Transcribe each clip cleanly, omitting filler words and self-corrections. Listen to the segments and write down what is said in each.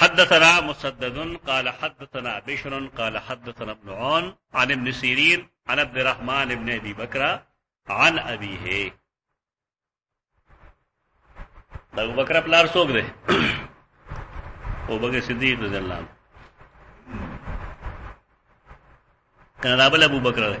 حدثنا مسدد قال حدثنا بشر قال حدثنا ابن عون عن ابن سيرين عن عبد الرحمن بن ابي بكر عن ابيه ابو بکر پلار سوک دے ابو بکر صدیق رضی اللہ عنہ کنابل ابو بکر ہے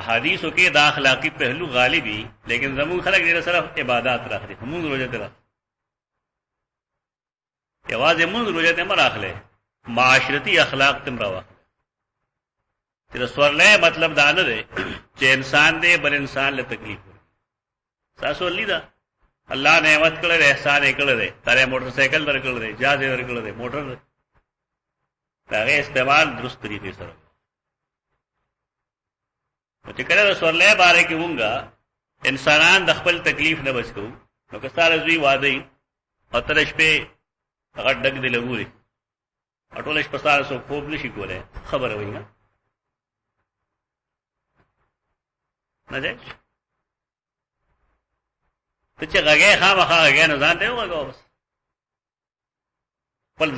احادیثو کې دا اخلاقی پہلو غالبی، لیکن زمون خلک ډېر صرف عبادت راخلي، همون روزه تر یوازې مونږ روزه ته مراخله، معاشرتی اخلاق تم راوه. چې رسول مطلب دا نه دی چې انسان دې بل انسان له تکلیف ورکړي. تاسو لیدا الله نعمت کړل، احسان یې کړل دی، تاره موټر سایکل درکړل دی، جهاز درکړل دی، موټر داغه استعمال درست طریقې سره. چې کله رسول الله باره کې وونګه انسانان د خپل تکلیف نه بچ کوو، نو که ساره زوی واده او تر شپې هغه ډګ دی لګوري اټول شپه ساره سو خوب نشي کولای، خبره وایي نه ده ته چې هغه خامخا هغه نه ځان دی وګورئ، بس خپل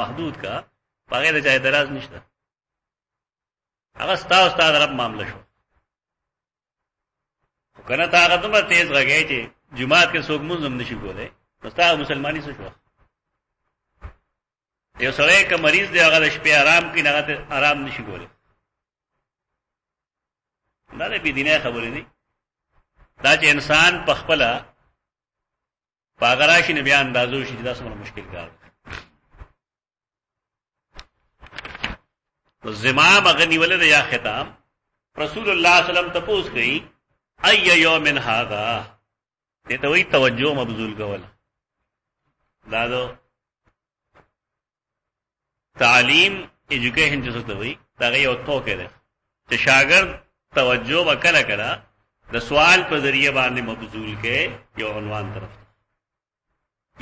محدود کا، هغه د چا اعتراض نشته. هغه ستا رب معاملہ شو کنه تا هغه دومره تیز غږی چې جمعات کې څوک مونږ هم نشي کولای، نو ستا مسلمانی څه شو؟ یو سړی که مریض دی هغه د شپې آرام کوي، هغه ته آرام نشي کولای. دا د بېدینۍ خبرې دي. دا چې انسان په خپله په هغه راشي نو بیا اندازو شي چې دا څومره مشکل کار دی. زمام اگر نیولے دے یا ختام رسول اللہ صلی اللہ علیہ وسلم تپوس گئی ای یوم هذا، دیتا ہوئی توجہ مبذول کولا. دادو تعلیم ایجوکیشن جو سکتا ہوئی تاگئی او تو کے دے کہ شاگرد توجہ وکلا کلا دا سوال پر ذریعہ باندے مبذول کے یو عنوان طرف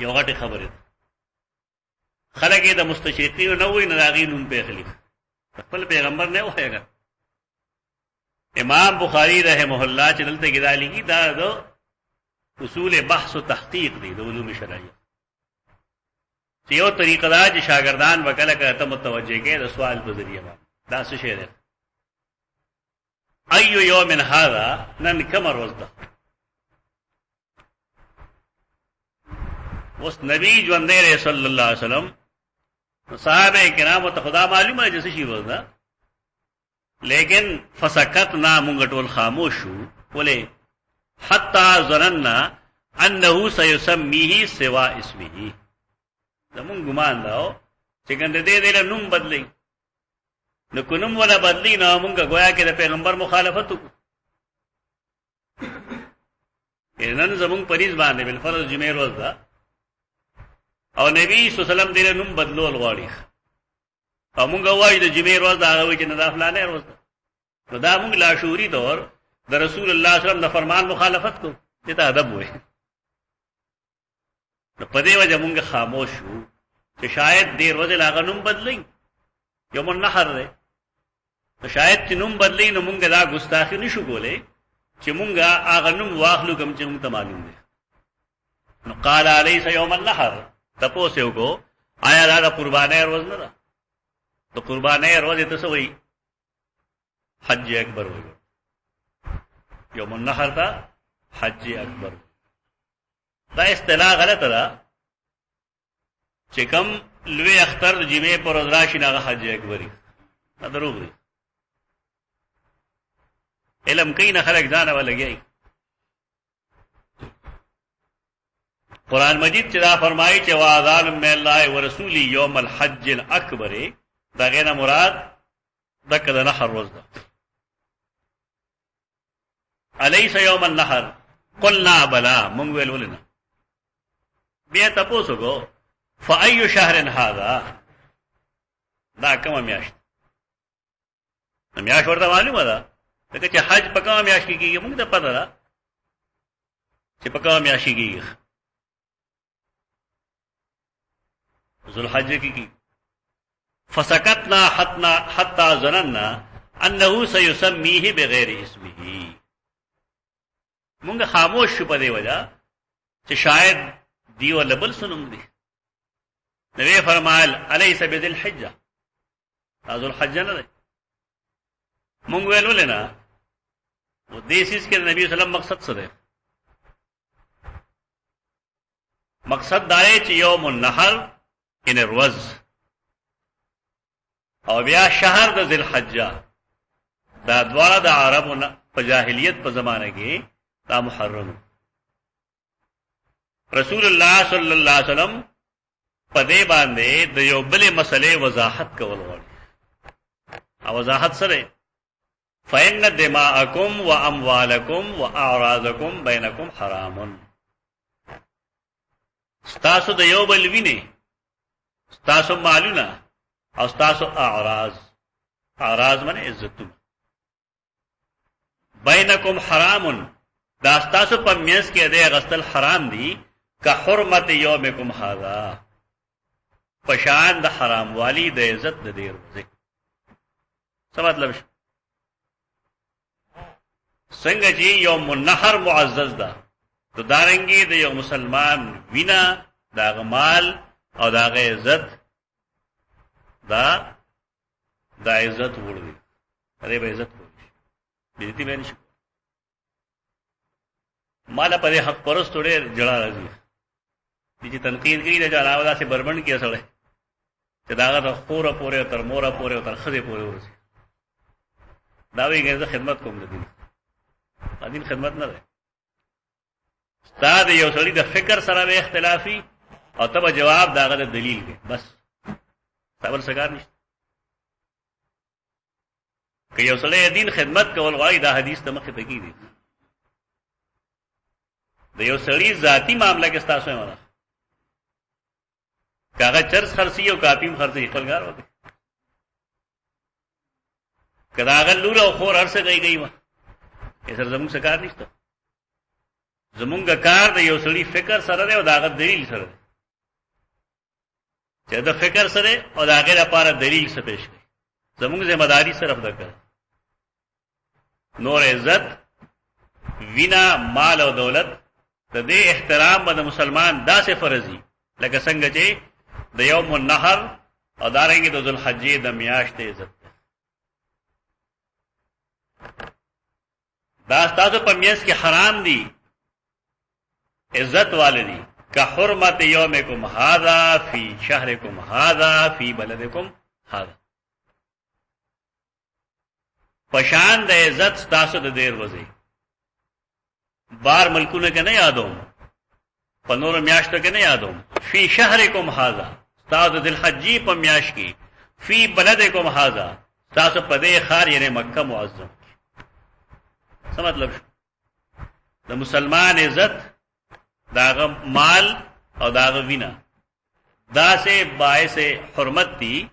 یو غٹ خبر ہے خلقی دا مستشرقین نووی نداغین ان پہ خلیف خپل پیغمبر نه وایګا. امام بخاری رحمه الله چې دلته کې دالی کی دا دو اصول بحث او تحقیق دي د علوم شرعیه. چې یو طریقه دا چې شاګردان وکړه کته متوجه کې د سوال په ذریعہ باندې دا څه شی دی. ایو یوم هذا، نن کوم ورځ ده؟ اوس نبی ژوند دی صلی الله علیه وسلم، صحابہ کرام ته خدا معلومه ہے جیسے شی روز دا، لیکن فسکتنا مونږ ټول خاموش شو. ولې؟ حتی ظننا انه سيسميه سوا اسمه، زمون ګمان داو چې ګنده دې له نوم بدلی، نو کوم ولا بدلی نه مونږ گویا کې د پیغمبر مخالفت وکړو. نن زمون پریز باندې بل فرض جمعه روز دا او نبی صلی الله علیه وسلم دې نوم بدلول غواړي، او مونږ وایو د جمعې ورځ دا غوي چې نه دا فلانه ورځ ده، نو دا مونږ لا شعوري طور د رسول الله صلی الله علیه وسلم د فرمان مخالفت کو، دې ته ادب وایي. نو په دې وجه مونږ خاموش شو چې شاید دې ورځ لا غنوم بدلی، یوم النحر ده، نو شاید چې نوم بدلی نو مونږ دا ګستاخی نشو کولای چې مونږ هغه نوم واخلو کوم چې مونږ ته معلوم دي. نو قال الیس یوم النحر، تپوس یو کو آیا دا قربانه روز نه ده؟ تو قربانه روز ته څه وایي؟ حج اکبر وایي. یوم النحر تا حج اکبر. دا اصطلاح غلطه ده چې کوم لوی اختر د جمعې پر ورځ راشي هغه حج اکبري، دا دروغ دی. علم کوي نه خلک ځان ولګي. قرآن مجید چې دا فرمایي چې واذان من الله ورسوله یوم الحج الاکبر، دا غیر مراد دک د نحر ورځ ده. الیس یوم النحر؟ قلنا بلا، مونږ ویل ولنه. بیا تاسو کو فای شهر هذا، دا کومه میاشت؟ میاشت ورته معلومه ده ځکه چې حج په کومه میاشت کې کیږي مونږ ته پته ده چې په کومه میاشت کې کیږي. ذوالحجہ کی فسکتنا حتی ظننا انه سيسميه بغیر اسمه، مونږ خاموش شو په دې وجہ چې شاید دی ولا بل سنم دي. نبی فرمایل الیس بذل حجه، ذوالحجہ نه ده. مونږ ویل ولنا و دې سیس کې نبی صلی الله علیه وسلم مقصد څه ده؟ مقصد دا دی چې یوم النحر ان الروز او بیا شهر د ذل حجه، دا دواړه د عربو په جاهلیت په زمانه کې دا محرم. رسول الله صلی الله علیه وسلم په دې باندې د یو بلې مسلې وضاحت کول غواړي. او وضاحت سره فإن دماءکم و اموالکم و اعراضکم بینکم حرام. ستاسو د یو بل وینې، ستاسو مالونه او ستاسو اعراض معنی عزتونه، بینکم حرام، دا ستاسو په میانس کې د غسل حرام دي که حرمت یومکم هذا، پشان د حرام والی د عزت د دې ورځې. څه مطلب شو؟ څنګه چې یوم النحر معزز ده، تو دارنګي د یو مسلمان وینا، دا مال او دا عزت، دا عزت وړي، دې به عزت وړي، دې دې باندې مال په حق پرست ډېر جړه راځي. دې چې تنقید کوي د جلاوه داسې بربند کې سره چې داغه د خوره پورې تر موره پورې او تر خزه پورې ورسي. دا ویږي چې خدمت کوم د دین خدمت نه ده. ستاسو یو سړي د فکر سره به اختلافي او تب جواب داغه د دلیل دی، بس صبر سګار نشته. که یو سړی دین خدمت کول غواړي دا حدیث ته مخه تکي دي. د یو سړي ذاتی معاملہ کې تاسو نه کاغه چرس خرڅي او کاپیم خرڅي خپلګار وته کداغه لور او خور ارسه گئی ما اسر زموږ څه کار نشته. زمونږ کار د یو سړي فکر سره دی او داغه دلیل سره دی، چې د فکر سره او داغه لپاره دلیل څه پیش کړي. زمونږ ذمہ داری صرف ده کړ. نور عزت، وینا، مال او دولت د دې احترام باندې مسلمان داسې فرضي لکه څنګه چې د یوم النحر او دارنګه د ذوالحجې د میاشتې عزت. دا تاسو په میاس کې حرام دي، عزت والدی کا حرمت یومکم هذا فی شهرکم هذا فی بلدکم هذا. پشان د عزت تاسو د دیر وځي بار ملکونه کې نه یادوم، په نور میاشتو کې نه یادوم. فی شهرکم هذا تاسو د الحجې په میاش کې، فی بلدکم هذا تاسو په دې خار یعنی مکه معظم. څه مطلب شو؟ د مسلمان عزت، داغه مال او داغه وینا دا سے باعث حرمت دی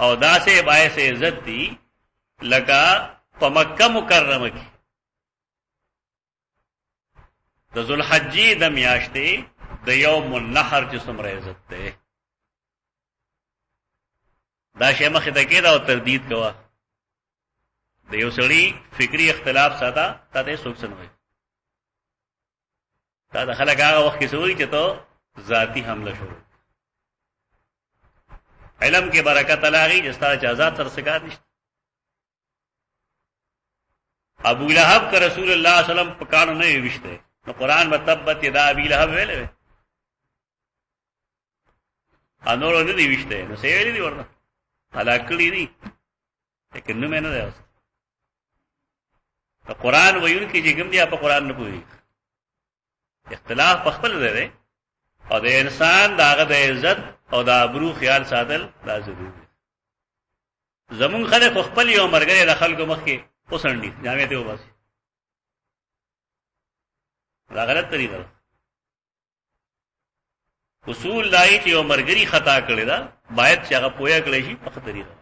او دا سے باعث عزت دی لکه په مکه مکرمه کې د ذوالحجې د میاشتې د یوم النحر چې څومره عزت ده. دا شی مخه ته کېده او تردید کوه. د یو سړي فکری اختلاف ساته ته څوک څه نه وایي. دا د خلک هغه وخت کې سوي چې ته ذاتی حمله شروع. علم کې برکت علاغي چې ستاسو آزاد تر سکار نشته. ابو لهب کا رسول الله صلی الله علیه وسلم په کانو نه ویشته، نو قران متبت یدا ابي لهب ویلې انور نه دی ویشته، نو څه ویلې دی ورته هلاکړي دي لیکن نو مې نه ده. قرآن ویون کې چې کوم دی په قرآن نه پوي. اختلاف په خپل دی او د انسان داغه د عزت او د ابرو خیال ساتل دا ضروري دی. زمون خلک خپل یو مرګره د خلکو مخ کې اوسندي جامې ته وباسي، دا غلط طریقه ده. اصول دای چې یو مرګري خطا کړی دا باید چې هغه پویا کړی شي په طریقه.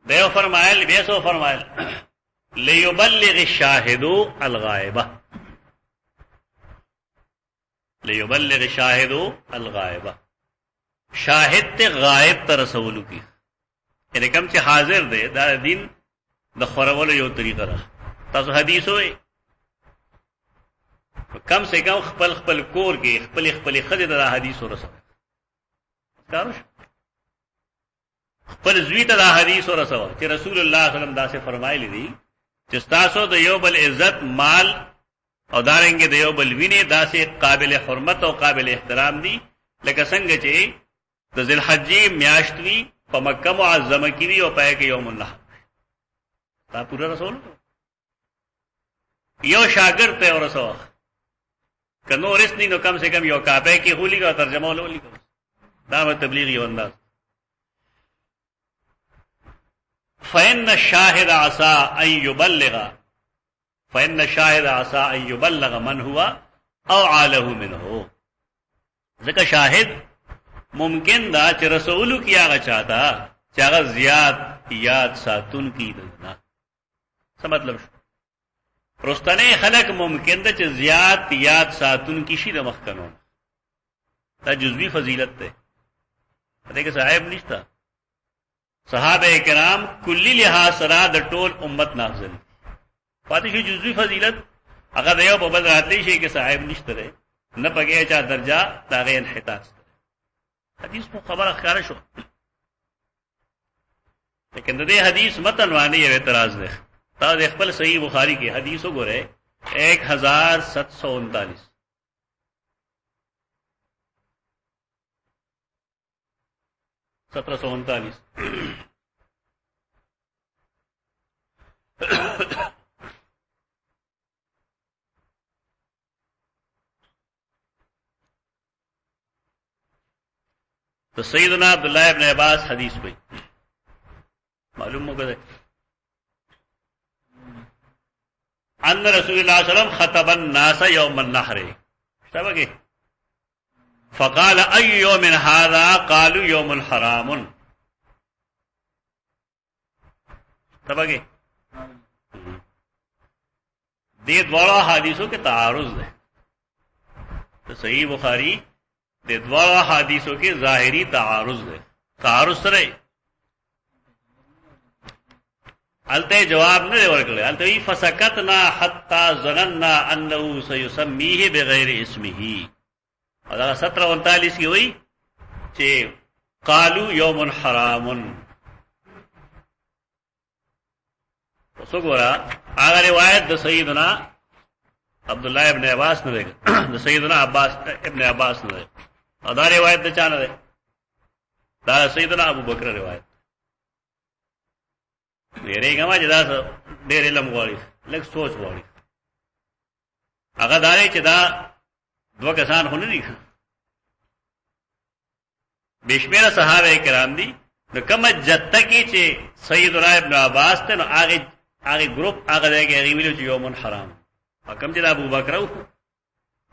دیو فرمایل بیسو فرمایل لیبلغ الشاهد الغائبه، لیبلغ الشاهد الغائبه. شاهد ته غائب ته رسولو کی یعنی کوم چې حاضر دی دا دین د خورولو یو طریقه ده. تاسو حدیث وې کم سے کم خپل خپل کور کې خپل خدای د حدیث ورسوي. کاروش خپل زوی ته د حدیث ورسوي چې رسول الله صلی الله علیه وسلم دا څه فرمایلی دي چې تاسو د یو بل عزت، مال او دارنګ د یو بل ویني داسې قابل حرمت او قابل احترام دي لکه څنګه چې د ذوالحجې میاشت وی په مکه معظمه کې وی او پای کې یوم النحر. تا پورا رسول یو شاگرد ته ورسو کنو رسنی نو کم سے کم یو کاپے کی خولی کا ترجمہ لولی کا دا تبلیغ یو انداز. فإن الشاهد عسى أن يبلغ فإن الشاهد عسى أن يبلغ من هو اوعى له منه. ځکه شاهد ممکن دا چې رسولو کی هغه چاته چې هغه زیات یاد ساتون کی دنه. څه مطلب شو؟ پرستانه خلق ممکن دا چې زیات یاد ساتون کی شي د مخکنو. دا جزوی فضیلت ده. دې کې صاحب نشتا. صحابه کرام کلی لحاظ سره د ټول امت نافذل. پاتې شي جزوی فضیلت هغه د یو په بل راتلی شي کې صاحب نشته ده. نه پګې چا درجه دا غي انحطاط. حدیث کو خبر ښکارا شو. لیکن د دې حدیث متن باندې یو اعتراض ده. تا د خپل صحیح بخاری کې حدیث وګوره 1739 1739 تو سیدنا عبداللہ ابن عباس حدیث پہ معلوم ہو گئے ان رسول اللہ صلی اللہ علیہ وسلم خطب الناس یوم النحر سبقے فقال ای یوم هذا قالوا یوم الحرام سبقے دے دوڑا حدیثوں کے تعارض ہے. تو صحیح بخاری دے دوڑا حدیثوں کے ظاہری تعارض ہے. تعارض سره الته جواب نه ورکړل. الته فسکتنا حتا ظننا انه سيسميه بغیر اسمه. دا 1739 کې وایي چې قالوا يوم حرام. وسګورا هغه روایت د سیدنا عبد الله ابن عباس نه ده. د سیدنا عباس ابن عباس نه ده. دا روایت د چا نه ده؟ دا سیدنا ابو بکر روایت. ډېرې کما چې دا ډېر علم غواړي لږ سوچ غواړي. هغه دا دی چې دا دوه کسان خو نه دي. بشمیره صحابه کرام دي. نو کومه جته کې چې سیدنا ابن عباس ته نو هغه ګروپ هغه دی چې ویلو چې یوم حرام. کوم چې ابو بکر او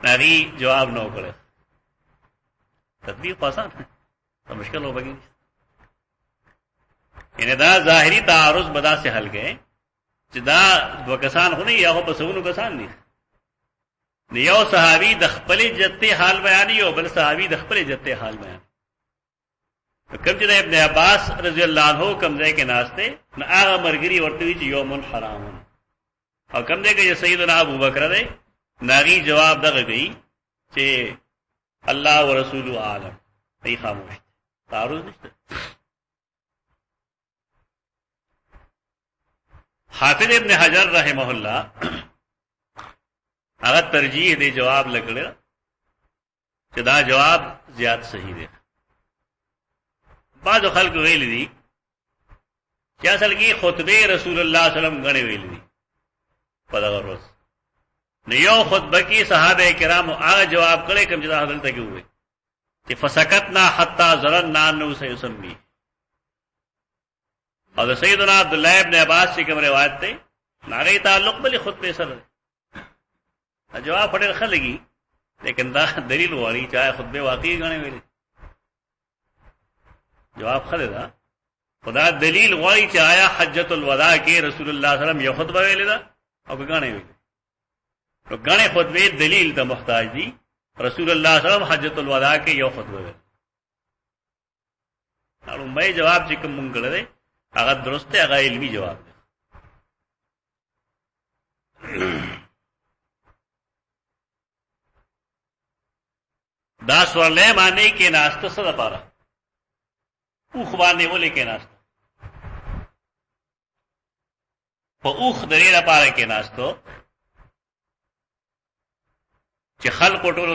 هغه جواب نه وکړ. تطبیق آسان ہے مشکل ہو بگی. یعنی دا ظاہری تعارض بدا سے حل گئے چې دا دو کسان خو نه یا خو بسونو کسان دي. یو صحابي د خپل جته حال بیانې او بل صحابي د خپل جته حال بیان. کوم چې ابن عباس رضی الله عنه کوم ځای کې ناشته نه هغه مرګري ورته وی چې یوم الحرام. او کوم ځای کې سیدنا ابو بکر دی ناغي جواب دغه دی چې الله ورسوله عالم. ای خاموش تعارض نشته. حافظ ابن حجر رحمه الله هغه ترجیح دی جواب لګړه چې دا جواب زیات صحیح دی. بعض خلک ویل دي چې اصل کې خطبه رسول الله صلی الله علیه وسلم غني ویل دي په دغه ورځ. نو یو خطبه کې صحابه کرام هغه جواب کړي کوم چې دا حضرت کې وې چې فسکتنا حتا ظننا انه سيسمي. او د سیدنا عبد الله ابن عباس چې کوم روایت ده هغه تعلق بل خطبه سره جواب پڑے رکھا لگی. لیکن دا دلیل والی چاہے خطبے واقعی گانے ویلے جواب خلے دا خدا دلیل والی چاہے حجت الوداع کے رسول اللہ صلی اللہ علیہ وسلم یہ خطبہ ویلے دا اور گانے ویلے. تو گانے خطبے دلیل دا محتاج دی. رسول اللہ صلی اللہ علیہ وسلم حجت الوداع کے یہ خطبہ ویلے. میں جواب چکم منگل دے اگر درست ہے اگر علمی جواب دے. دا سورلے مانے کے ناستو صدا پارا اوخ باندې ولې کې ناستو په اوخ درې لپاره کې ناستو چې خلق ټولو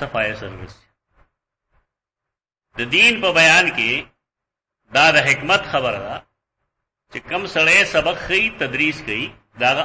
صفای سروس د دین په بیان کې دا د حکمت خبره ده چې کم سړی سبق خي تدریس کوي داغه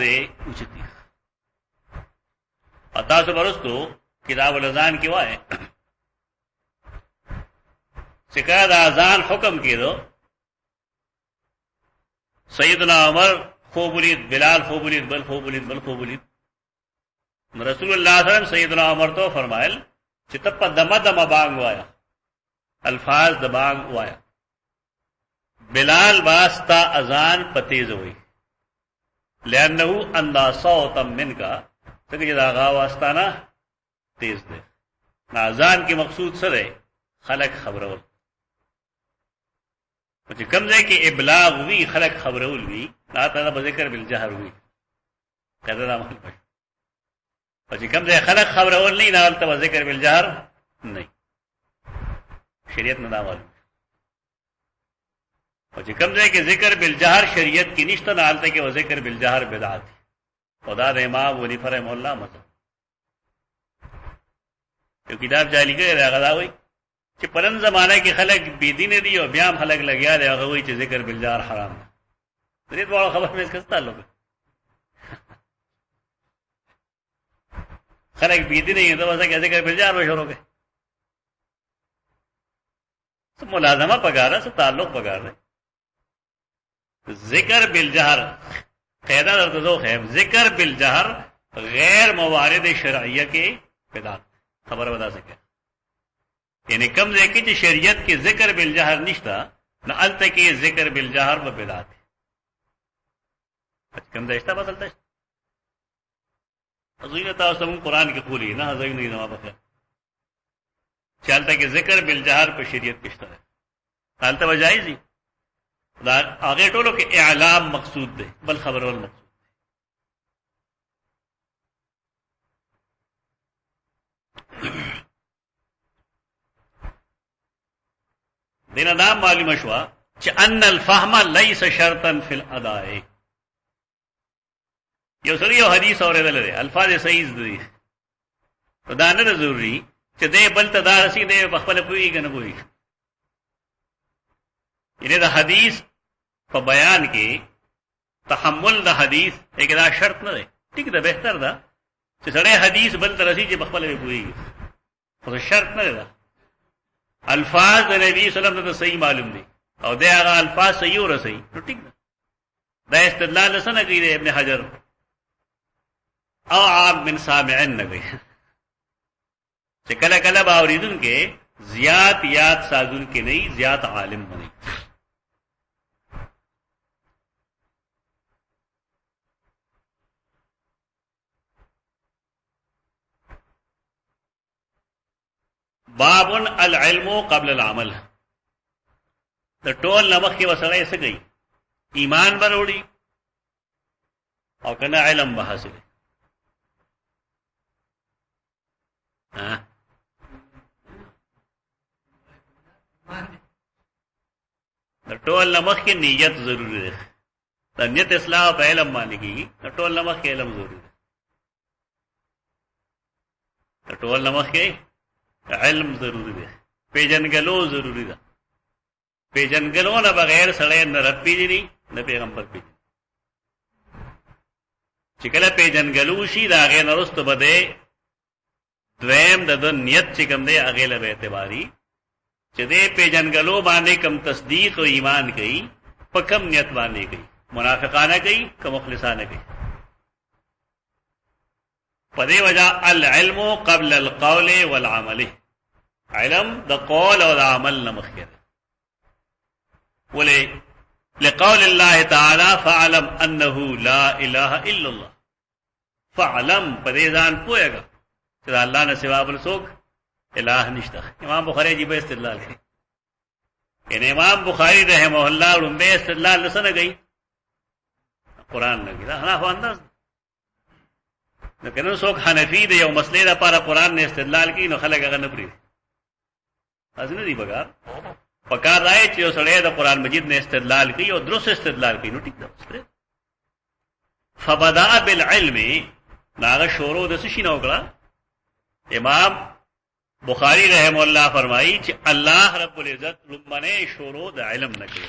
دې اوچتي اتا سو برستو کتاب الاذان کې وایي چې کله د اذان حکم کېدو سیدنا عمر خوب ولید بلال خوب ولید بل خوب ولید بل خوب ولید رسول الله صلی الله علیه وسلم سیدنا عمر تو فرمایل چې ته په دمه دمه بانګ وایا الفاظ د بانګ وایا بلال واسطا اذان پتیز ہوئی لانه ان صوتا منك څنګه دا غا واسطانا تیز ده اذان کی مقصود سره خلق خبرول چې کوم ځای کې ابلاغ وی خلق خبرول وی لا تعالی بذکر بالجهر وی کذا دا مخالف چې کوم ځای خلق خبرول نه نه ته ذکر بالجهر نه شریعت نه دا معلوم او چې کوم ځای کې ذکر بالجهر شریعت کې نشته نه حالت کې ذکر بالجهر بدعت خدا د امام ولی فرم الله مطلب یو کتاب جاری کړی راغلا دا وایي چې پرن زمانہ کې خلک بی دین دي او بیا هم خلک لګیا دي هغه وایي چې ذکر بالجهر حرام دی دې ډول خبر مې څه تعلق خلک بی دین دي دا وځه کې ذکر بالجهر وشورو کې څه ملازمه پګاره څه تعلق پګاره ذکر بالجهر قاعده درته زو خیم ذکر بالجهر غیر موارد شرعیه کې بدعت خبر ودا سکے یعنی کم ځای کې چې شریعت کې ذکر بالجهر نشتا نه الته کې ذکر بالجهر و بدعت کم ځای شته بدلته ازوینه تاسو هم قران کې خولي نه ځای نه نو بخیر چالتا کې ذکر بالجهر په شریعت کې شته حالته وجایز دي دا هغه ټولو کې اعلام مقصود ده بل خبرول مقصود دینه دا معلومه شو چې ان الفهم ليس شرطا في الاداء یو سړي یو حدیث اورېدل لري الفاظ صحیح دي دا نه ضروري چې دې بل ته دا رسي دې په خپل پوي کنه پوي یعنی دا حدیث په بیان کې تحمل د حدیث یک دا شرط نه دی ټیک ده بهتر ده چې سړی حدیث بل ته رسي چې په خپل پوي خو شرط نه ده الفاظ د نبی صلی الله علیه وسلم ته صحیح معلوم دي او دا هغه الفاظ صحیح ورسي نو ټیک ده دا استدلال سره کوي ابن حجر او عام من سامعن نبی چې کله کله باوریدون کې زیات یاد سازون کې نه زیات عالم بني باب العلم قبل العمل د ټول نمخ کې وسړی څه کوي ایمان بروړي او کنه علم به حاصل د ټول نمخ کې نیت ضروری ده د نیت اصلاح په علم باندې کیږي د ټول نمخ کې علم ضروری ده د ټول نمخ کې علم ضروری ده پیژنګلو ضروری ده پیژنګلو نه بغیر سړی نه رب پیژني نه پیغمبر پیژني چې کله پیژنګلو شي دا غي نرست بده دویم د نیت چې کوم دی هغه له اعتباري چې دې پیژنګلو باندې کم تصدیق او ایمان کوي په کم نیت باندې کوي منافقانه کوي که مخلصانه کوي پدې وجہ العلم قبل القول والعمل علم د قول او د عمل نه مخکې ولې لقول الله تعالی فعلم انه لا اله الا الله فعلم پدې ځان پوهیږه چې الله نه سوا بل څوک الہ نشته امام بخاری جی به استدلال کوي ان امام بخاری رحمه الله لومبه استدلال لسنه کوي قران نه کوي دا نه انداز نو کنه څوک حنفی دی یو مسلې لپاره قران نه استدلال کوي نو خلک هغه نه پری ازنه دی بګار پکار راځي چې سړی د قران مجید نه استدلال کوي او درست استدلال کوي نو ټیک ده فبدا بالعلم ناغه شروع د څه شي نو کړه امام بخاری رحم الله فرمایي چې الله رب العزت لمنه شروع د علم نه کوي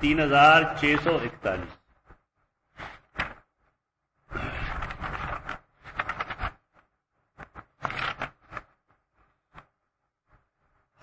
3641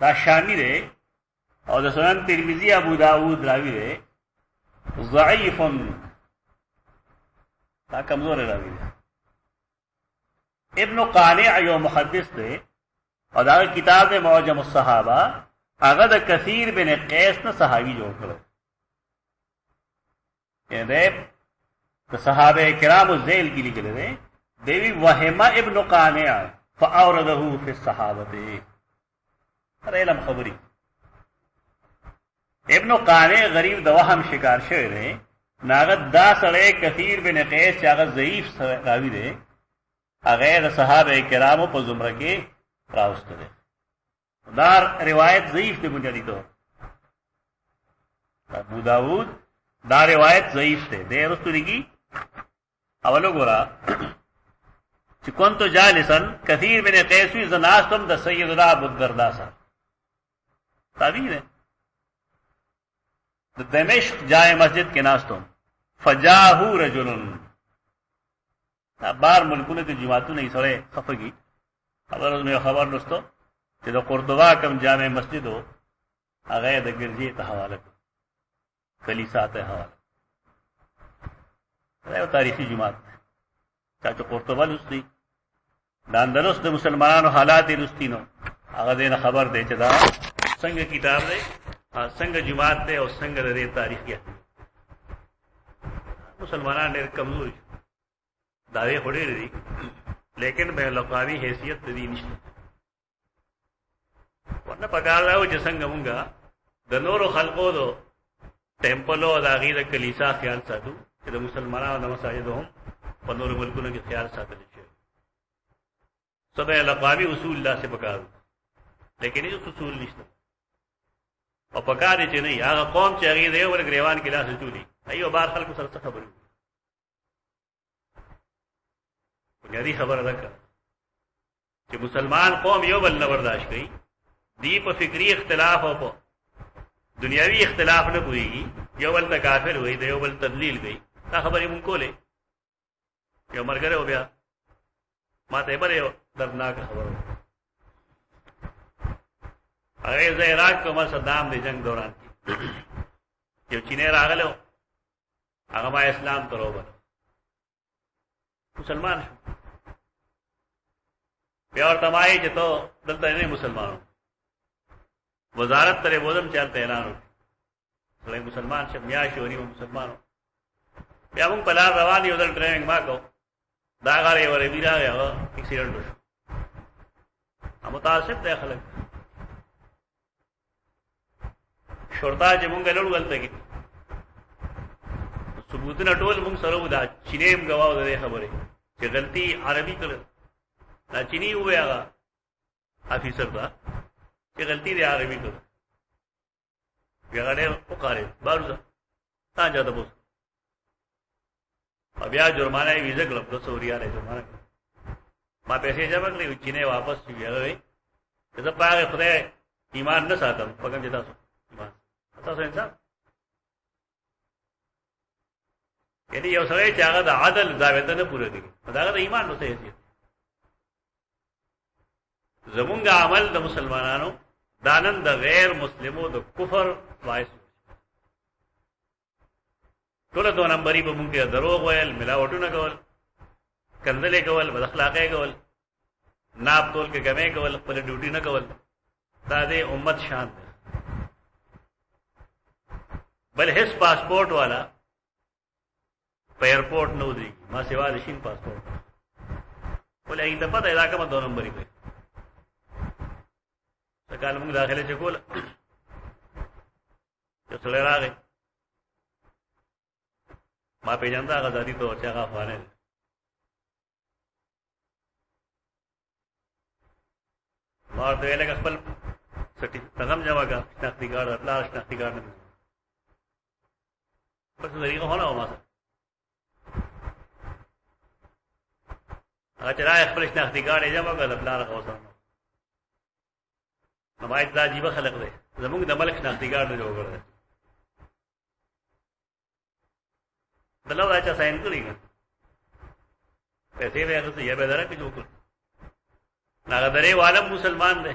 دا شامی دے او د سنن ترمذی ابو داود راوی دے ضعیف دا کمزور راوی دے. ابن قانع یو محدث دے او دا کتاب دے معجم الصحابہ هغه د کثیر بن قیس نه صحابی جوړ کړو. یعنی د صحابه کرامو ذیل کې لیکل دي دیوی وهما ابن قانع فاورده فی الصحابه. هر علم خبری ابن قانع غریب د وهم شکار شوی دی. ناغت دا سړی کثیر بن قیس چې هغه ضعیف راوی دی هغه د صحابه کرامو په زمره کې راوسته دی. دا روایت ضعیف دی بنیادی طور. ابو داود دا روایت ضعیف دی. دې رستو لګي اولو ګورا چې كنت جالسا كثير من قيس زناستم د سيدنا ابو الدرداء سره تعبیر ہے د دمشق جامع مسجد کې ناستم فجاءه رجل. بار ملکونه د جماعتونو یې سره خفګي خبر نوستو چې د قرطبه کوم جامع مسجد هو هغه د ګرځي ته حواله کلیسا ته حواله. دا یو تاریخي جماعت چې قرطبه لستی د اندلس د مسلمانانو حالات لستینو هغه دې خبر دی چې دا څنګه کتاب دی څنګه جماعت دی او څنګه د تاریخ کې مسلمانان ډېر کمزوري داوی خوري دي لیکن به لقاوی حیثیت دې نشته. ورنه پکار راو چې څنګه مونږه د نورو خلقو دو ټیمپلو د هغې د کلیسا خیال ساتو چې د مسلمانانو د مساجدو هم په نورو ملکونو کې خیال ساتل شي. سبع لقاوی اصول الله سے پکار لیکن هیڅ اصول نشته او پکار چې نه هغه قوم چې هغې د یو بل ګریوان کې لاس اچولي ایو بار خلکو سره څه خبرې بنیادي خبره ده چې مسلمان قوم یو بل نه برداشت کوي. دی په فکری اختلاف او په دنیاوی اختلاف نه پوهېږي یو بل ته کافر وایي د یو بل تدلیل کوي. دا خبرې مونږ کولې. یو ملګری و بیا ما ته بله یو دردناکه خبره هغې زه عراق کې عمر صدام د جنګ دوران کې یو چینی راغلی و هغه ما اسلام ته راوبلو مسلمان شو. بیا ورته ما وایي چې ته دلته نه مسلمان وزارت ترې بوزم چې هلته اعلان وکړي سړی مسلمان شم میاشتې ونیمه مسلمان و. بیا مونږ په لار روان یو ځل ډرایوینګ ما کو دا غاړه یو عربي راغی هغه اکسیډنټ وشو. متعصب دی خلک شرطا چې مونږ لړو دلته کې ثبوتونه ټول مونږ سره وو. دا چینی هم ګواه د دې خبرې چې غلطي عربي کړه. دا چینی ووی هغه افیسر ته چې غلطي دی عربي کړه. بیا هغه ډېر وقارېد باروزه تا جاته بوس بیا جرمانه یې ویزه کړم 200 ریاله جرمانه کړم. ما پیسې جمع کړې چینی واپس شي. هغه وایي چې زه په هغې خدای ایمان نه ساتم په کوم چې تاسو ایمان تاسو انسان یعنی یو سړی چې هغه د عدل ضابطه نه پوره کوي دا هغه د ایمان نو څه حیثیت. زمونږ عمل د مسلمانانو دا نن د غیر مسلمو د کفر باعث ټوله دو نمبري به مونږ کې دروغ ویل ملاوټونه کول کنځلې کول بد اخلاقۍ کول ناپ تول کې کمې کول خپل ډیوټي نه کول. دا د امت شان ده. بل هیڅ پاسپورټ والا په ایرپورټ نه ودرېږي ما سوا د شین پاسپورټ ولې هغې ته پته دا کومه 2 نمبري کوي. څه کال مونږ داخله چې کوله یو سړی راغی ما پېژانده هغه ذاتي طور چې هغه افغانی دی. ما ورته ویل لکه خپل رقم جمع کړه شناختي کارډ پلار شناختي کارډ نه بس طریقه هونه وه ما سره هغه چې راغی خپل شناختي کارډ یې جمع کړه د پلار هغه ورسره نو ما دا عجیبه خلق دی زمونږ د ملک شناختي کارډ نه جوړ کړی دلته دا چا ساین کړي که پیسې به اخیستې یا به درکې جوړ کړ هغه درې عالم مسلمان دی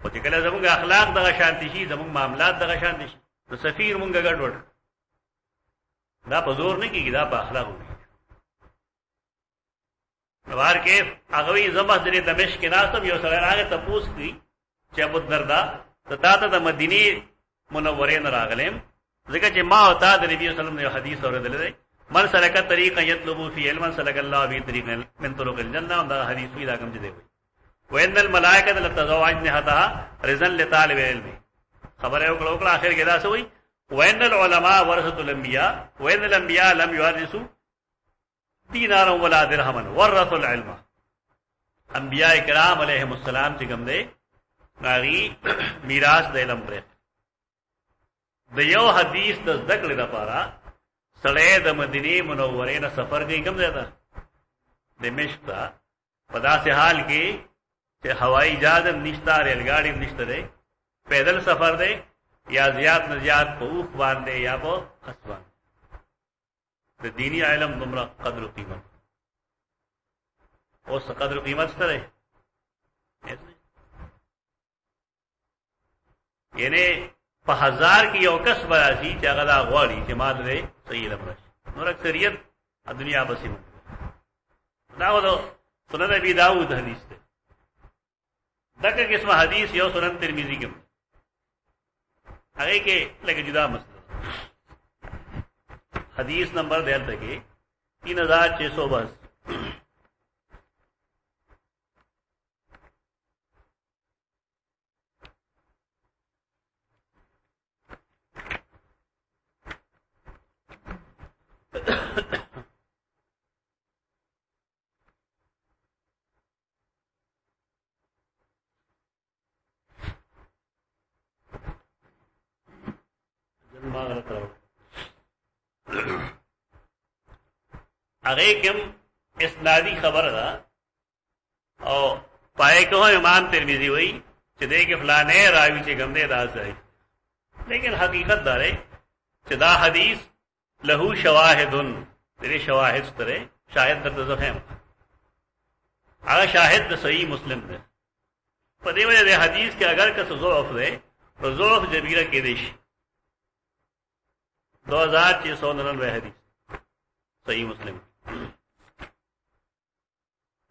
او چې کله زموږ اخلاق دغه شانتي شي زموږ معاملات دغه شانتي شي نو سفیر مونږ ګډوډ دا په زور نه کیږي دا په اخلاق وي بار کې هغه زما د دمشق کې ناسم یو سره هغه تپوس کی چې ابو الدرداء ته د مدینه منورې نه راغلم ځکه چې ما او تا د نبی صلی الله علیه وسلم یو حدیث اورېدل دی من سلک طریقا یطلب فی علما سلک الله به طریقا من طرق الجنه دا حدیث وی دا کوم دی وان الملائکه لتزوا اجنحتها رزقا لطالب العلم خبر ہے وکړه اخر کې دا سوې وان العلماء ورثه الانبیاء وان الانبیاء لم يورثوا دینارا ولا درهما ورثوا العلم انبیاء کرام علیهم السلام چې کوم دی هغه میراث د علم پر د یو حدیث د ذکر لپاره سړی د مدینه منورې نه سفر کوي کوم ځای ته دمشق ته په داسې حال کې چې هوایی جهاز نشته ریل ګاډي نشته دی پیدل سفر دی یا زیات نه زیات په اوښ باندې یا په خس باندې د دینی علم دومره قدر او قیمت اوس قدر او قیمت سره یعنی په هزار کې یو کس براسي چې هغه دا غواړي چې ما دې صحیح علم راشي نور اکثریت دنیا بسې دا و سنن ابي داود حدیث ده دغه قسم حدیث یو سنن ترمذی کې هغه کې لکه جدا مسله حدیث نمبر دلته کې 3610 هغه کوم اسنادی خبر ده او پای کوه امام ترمذی وای چې دې کې فلانه راوی چې کوم دې راځي لیکن حقیقت دا ہے چې دا حدیث له شواهدن دې شواهد سره شاهد درته فهم هغه شاهد د صحیح مسلم ده په دې وجه د حدیث کې اگر که ضعف ده تو ضعف جبیره کې دي 2699 حدیث صحیح مسلم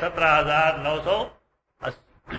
17,980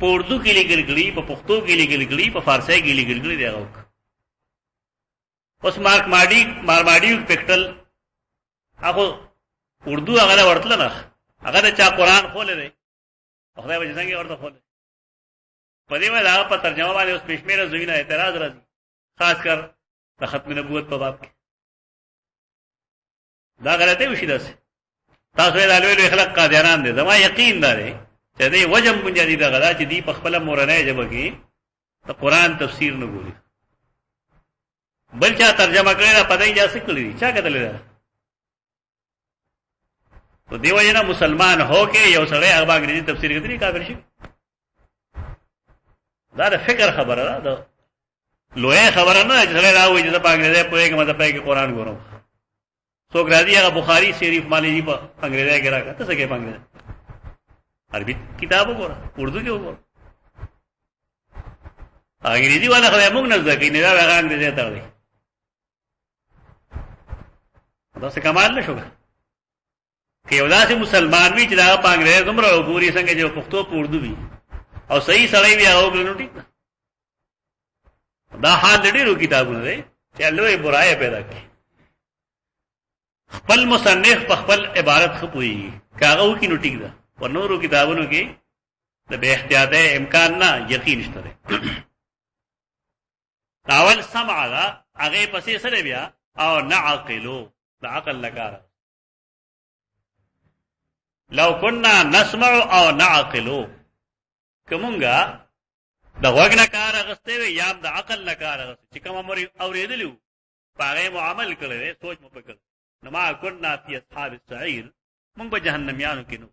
په اردو کې لیکل کړي، په پښتو کې لیکل کړي، په فارسی کې لیکل کړي دی. اوس مارماډي پکټل هغه اردو هغه ورتل نه، هغه چا قرآن خولې دی، خدای به څنګه ورته خولې. په دې باندې هغه په ترجمه باندې اوس پېشمېره زوینه اعتراض راځي، خاص کر د ختم نبوت په باب کې. دا غلطه وشي داسې. تاسو یې دالوي خلک قادیانان دي. زما یقین دی چې دې وجم بنیادی دا غلا چې دی په خپل مورنۍ ژبه کې د قرآن تفسیر نه ګوري، بل چا ترجمه کړی دا پته یې جاسې کړی چا کتلې ده. تو دیو جنا مسلمان ہو کے یو سړی هغه انګریزي تفسیر کوي کافر شي. دا د فکر خبره ده، دا لوی خبره نه چې سړی راوي چې په انګریزي پوهیږي مطلب پای کې قرآن ګورم. څوک راځي هغه بخاری شریف مالجی په انګریزي کې راکړه، ته څه کې په انګریزي عربي کتاب وګوره، اردو کې وګوره. انګریزي والا خو موږ نه زده کوي، نه دا هغه انګریزي ته وایي. دا څه کمال نشو که یو داسې مسلمان وي چې دا په انګریزي دومره وګوري څنګه چې پښتو په اردو وي او صحیح سړی وي هغه وګوري. ټیک دا حال ډېرو کتابونو دی چې لوی برای پیدا کړي. خپل مصنف په خپل عبارت خو پوهېږي، که هغه وکړي نو ټیک ده. په نورو کتابونو کې د بې احتیاطۍ امکان نه، یقین شته دی. اول سمع ده، هغې پسې سره بیا او نعقلو، د عقل نه کار. لو كنا نسمع او نعقلو، کومنګا د وګ نه کار اغسته وي یا د عقل نه کار اغسته چې کوم امر اوریدلو پاره معامل کړي، سوچ مو پکړ نو ما كنا في اصحاب السعير، مونږ په جهنميانو کې نو.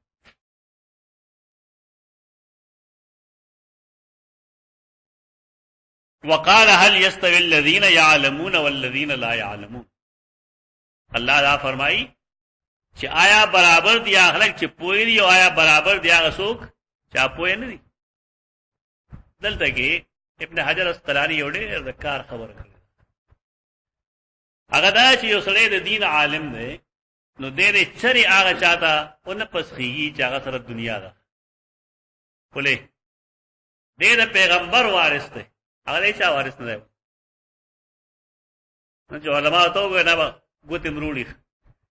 وقال هل يستوي الذين يعلمون والذين لا يعلمون. الله دا فرمایي چې آیا برابر دي خلک چې پوهې دي او آیا برابر دي هغه څوک چې پوهې نه دي. دلته کې ابن حجر اسقلانی یو ډېر د کار خبره کوي. هغه دا چې یو سړی د دین عالم دی نو دې چرې هغه چاته اون پسخیږي چې هغه سره دنیا ده. ولې دې د پیغمبر وارث دی، هغه چا وارث نه دی. نو چې علماء ته وګورئ نه به ګوتې مروړي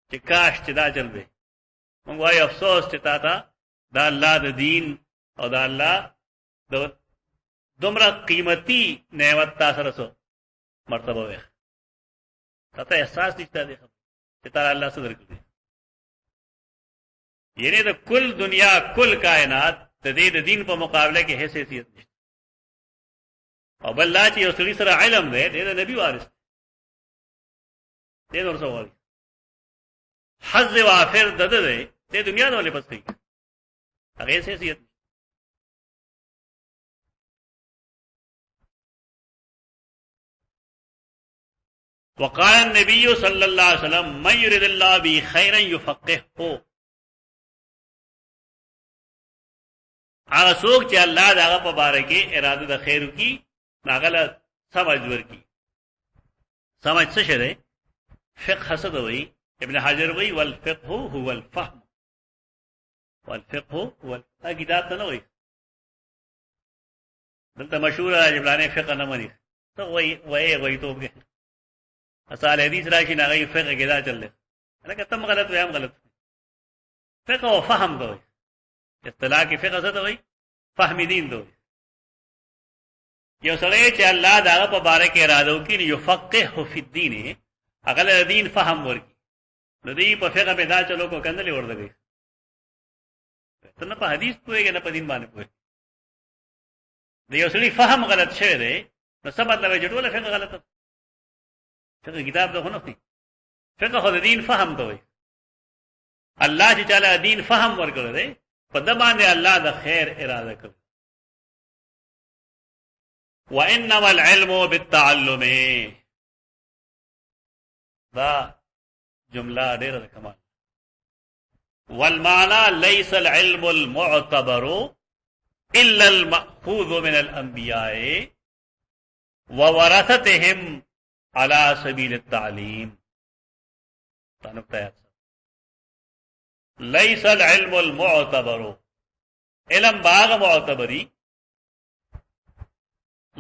چې کاش چې دا چل وي. موږ وایو افسوس چې تا ته دا الله د دین او دا الله د دومره قیمتي نعمت تا سره سو مرتبه وي، تا ته احساس نشته دی چې تا الله څه درکړي. یعنی د کل دنیا کل کائنات د دې د دین په مقابله کې هیڅ حیثیت نشته. او بل لا چې یو سړي سره علم دی، د نبی وارث دی، نور څه وایي حظ وافر دده دی، د دنیا نه ولې بس کوي، هغه هیڅ حیثیت. وقال النبي صلى الله عليه وسلم من يريد الله به خيرا يفقهه. هغه څوک چې الله دغه په باره کې اراده د خیر کی هغه له سمجھ ورکی. سمجھ څه شی دی؟ فقه حسد وی. ابن حجر وی والفقه هو الفهم، والفقه هو کتاب ته نه وی. دلته مشهور جبلانه فقه نه مني ته وی توګه اصل حدیث راشي نه غي فقه کې دا چل دی. لکه تم غلط وي هم غلط. فقه او فهم دوی اصطلاح کې فقه څه دوی؟ فهم دین دوی. یو سړی چې الله دغه په باره کې اراده وکړي یو فقه فی الدین، هغه له دین فهم ورکی. نو دی په فقه به دا چلو کو کندلې ورځي. ته نه په حدیث پوهېږي نه په دین باندې پوهېږي. د یو سړي فهم غلط شوی دی نو څه مطلب چې ټوله فقه غلطه. فقه کتاب ده خو نه دی، فقه خو د دین فهم ته وایي. الله چې چاله دین فهم ورکړی دی په ده باندې الله د خیر اراده کوي. وانما العلم بالتعلم. دا جمله ډیره ده کمال. والمعنى ليس العلم المعتبر الا المأخوذ من الانبياء وورثتهم على سبيل التعليم. ليس العلم المعتبر، علم باغ معتبری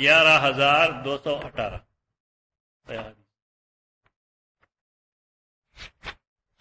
11218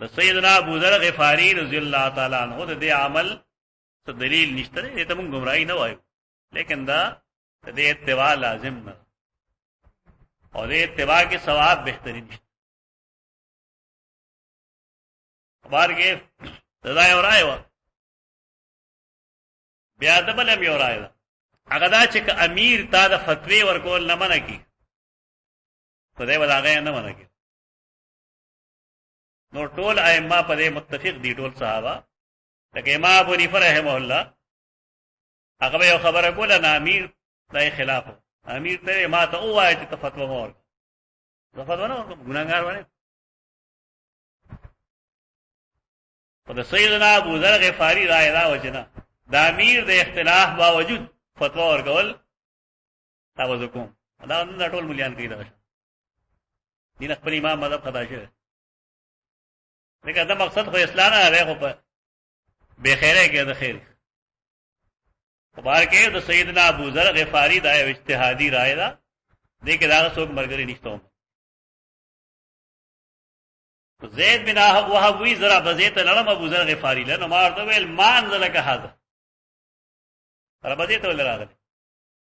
د سیدنا ابو ذر غفاری رضی الله تعالی عنہ د دې عمل څه دلیل نشته دې ته موږ گمراهی نه وایو لیکن دا د دې اتباع لازم نه اور دې اتباع کې ثواب بهترین نشته بار کې دا یو رائے و بیا د بل یو رائے ده هغه دا چې امیر تا د فتوی ورکول نه منع کی خدای ولاغه نه منع کی نو ټول ائمه په دې متفق دي ټول صحابه لکه امام ابو حنیفه رحمه الله هغه یو خبره کوله نه امیر دای خلاف امیر ته ما ته وایي چې فتوا مور فتوا نه ګناګار ونه په سیدنا ابو ذر غفاری رائے دا وجنه د امیر د اختلاف باوجود فتوا ورکول تاسو کوم دا ټول مليان کوي دا دین خپل امام مذهب خطا شوی دا مقصد خو اسلام نه دی خو په بے خیره کې د خیر خبر کې د سیدنا ابو ذر غفاری دا اجتهادي رائے دا دې کې دا څوک مرګري نشته زید بن وهب وی ذرا بزیت لړم ابو ذر غفاری له نو مارته ویل مان زلک هذا را بزیت ول راغله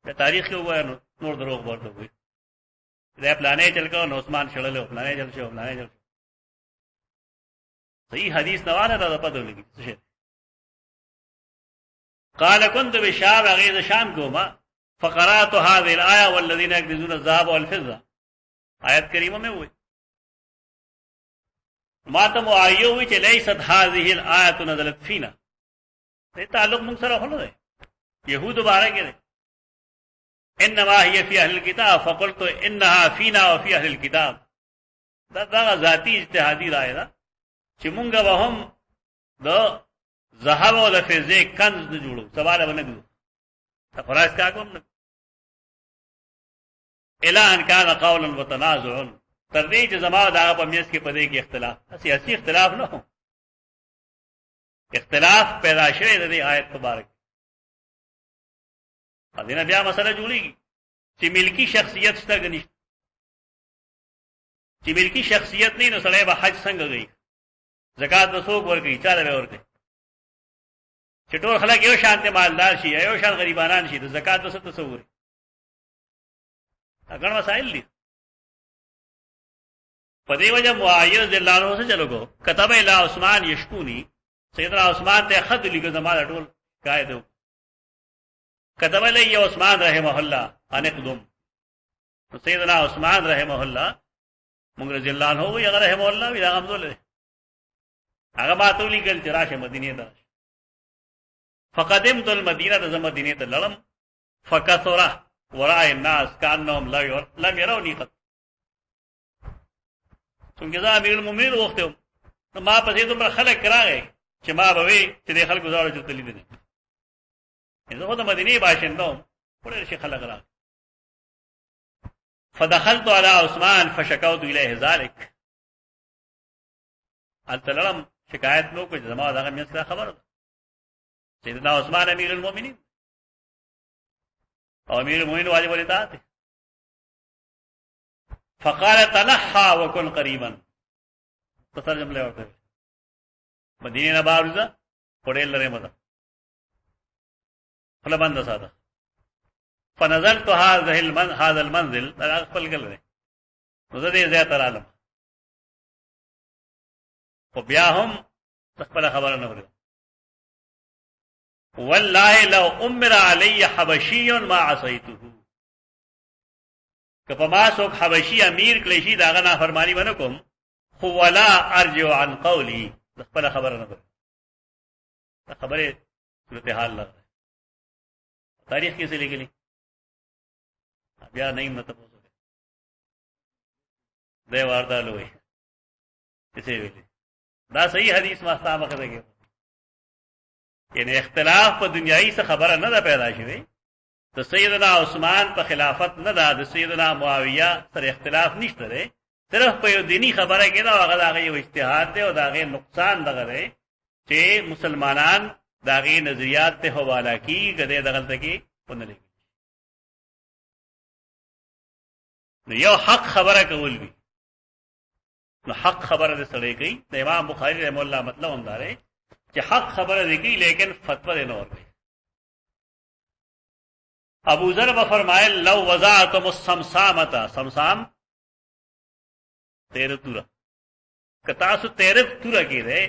د تاریخ کې وایو نور دروغ ورته وي دا پلانې چل کو نو عثمان شړل پلانې چل شو پلانې چل صحیح حدیث نواله دا پته لګي څه قال كنت بشام غيظ شام کوما فقرات هذه الايه والذين يكنزون الذهب والفضه آیت کریمه میں ہوئی ما ته معایو وی چې لیست هذه الايه نزلت فينا دې تعلق موږ سره هلو دی يهود باره کې انما هي في اهل الكتاب فقلت انها فينا وفي اهل الكتاب دا ذاتی اجتهادي رائے ده چې مونږ به هم د ذهب او د فضه کنز نه جوړو سوال باندې ګو تفراس کا کوم الا ان كان قولا وتنازع تر دې چې زما دا په میس کې پدې کې اختلاف سیاسي اختلاف نه هو اختلاف پیدا شوی د دې آیت مبارک ادینه بیا مسله جوړیږي چې ملکی شخصیت شته غني چې ملکی شخصیت نه نو سړی به حج څنګه گئی زکات وسوک ورکړي چاله به ورکړي چې ټول خلک یو شانته مالدار شي یو شان غریبانان شي د زکات وسه تصور اګن وسایل دي په دې وجه معاویه رضی الله عنه سره چلو کو كتب الى عثمان یشکونی سیدنا عثمان ته خط لیکو زماده ټول قائد كتب الى عثمان رحمه الله ان اقدم سیدنا عثمان رحمه الله موږ رضی الله عنه وی هغه رحمه الله وی هغه مزول هغه ما ته لیکل چې راشه مدینه ته فقدمت المدینه ته مدینه ته لړم فکثر وراء الناس كانهم لم يروني قط څنګه دا امیر المؤمنین وخت نو ما په دې دومره خلک راغی چې ما به وی چې د خلکو زړه چته لیدل زه خو د مدینه باشندوم ټول شي خلک راغی فدخلت على عثمان فشكوت اليه ذلك التلم شکایت نو کو زما دغه میسره خبر ده سیدنا عثمان امیر المؤمنین او امیر المؤمنین واجب الاطاعت فقال تنحى وكن قريبا ترجم له ورته مدینه باورزه پړېل لري مده خپل بند ساده فنزلت هذا المنزل دا خپل ګل نو زه دې زیات عالم خو بیا هم خپل خبره نه ورته والله لو امر علي حبشي ما عصيته کپا ما څوک حبشي امیر کلیشي داغه نافرمانی ونه کوم خو ولا ارجو عن قولي خپل خبره نه ورته خبره صورت حال لګ تاریخ کې څه لیکلي بیا نه مطلب وځي دی واردالو وي څه ویلي دا صحیح حدیث ما ستامه کوي یعنی اختلاف په دنیایي څه خبره نه ده پیدا شوی د سیدنا عثمان په خلافت نه ده د سیدنا معاویه سره اختلاف نشته ده صرف په یو دینی خبره کې دا هغه یو اجتهاد دی او دا غي نقصان دغه دی چې مسلمانان دا غي نظریات ته حواله کی غده دغلت کې ونه لګي نو یو حق خبره کول وی نو حق خبره دې سړی کوي. د امام بخاری رحمه الله مطلب هم دا دی چې حق خبره دې کوي لیکن فتوا دې نه ورکوي. ابو ذر به فرمایل لو وضعتم السمسامه، سمسام تیر توره، کتا سو تیر توره کې ده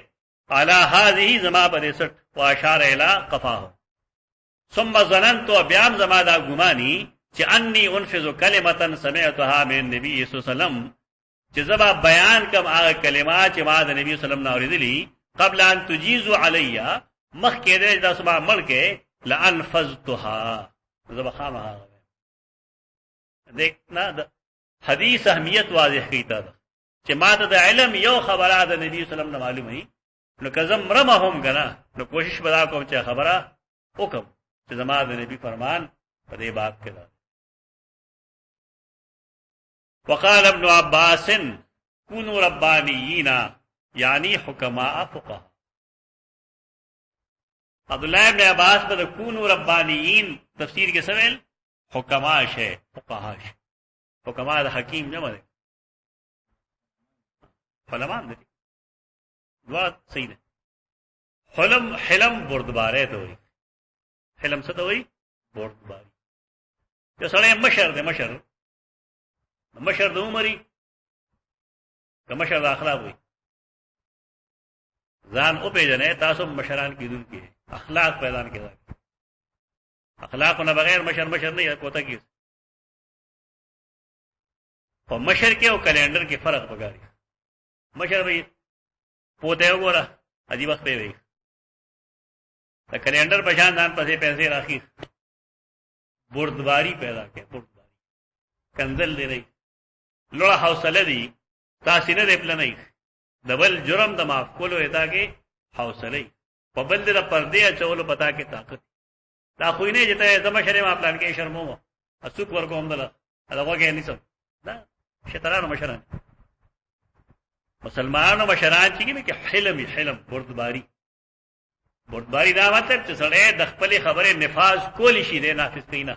على هذه زما پر سټ واشار الى قفاه، ثم ظننت بیام زما دا ګمانی چې انی انفذ کلمه سمعتها من النبي صلی الله علیه وسلم، چې زبا بیان کوم هغه کلمات چې ما د نبی صلی الله علیه وسلم نه اوریدلي قبل ان تجیزوا علی، مخکې دې تاسو ما ملکه لانفذتها، زبا خامها. دیکھنا د حدیث اهمیت واضح کیتا ده چې ما ته د علم یو خبره د نبی صلی الله علیه وسلم نه معلومه، نو کزم رمهم کنه نو کوشش ودا کوم چې خبره وکم چې زما د نبی فرمان په دې باب کې ده. وقال ابن عباس كونوا ربانيين يعني حكماء فقهاء. عبد الله ابن عباس په كونوا ربانيين تفسیر کې سویل حکما شه فقها شه، حکما د حکیم جمع ده، علماء دي دوا صحیح ده. حلم بردباره ته وي، حلم څه ته وي؟ بردباری. یو سړی مشر ده، مشر د عمرې که مشر د اخلاق وي، ځان او پیژنې تاسو مشران کیدونکي اخلاق پیدا کړئ. اخلاق نه بغیر مشر نه پوتا کی. او مشر کې او کیلنډر کې فرق وګورئ. مشر به پوته وګوره عجیب وخت دی، دا کیلنډر په شان ځان پسې پیسې راخي، بردباری پیدا کړي، بردباری کنزل دی نه لوړه حوصله دی، تاسو نه دی پلنې د بل جرم د معاف کولو ادا کې حوصله، په بل د پردې چولو پتا کې طاقت. دا خو نه جته زما شرم ما پلان کې شرمو اسوک ورکوم دله هغه کې نيسم دا شیطانانو مشران مسلمانانو مشران چې کې حلم بردباری دا مطلب چې سړی د خپل خبره نفاذ کولی شي دی، نافذ کینا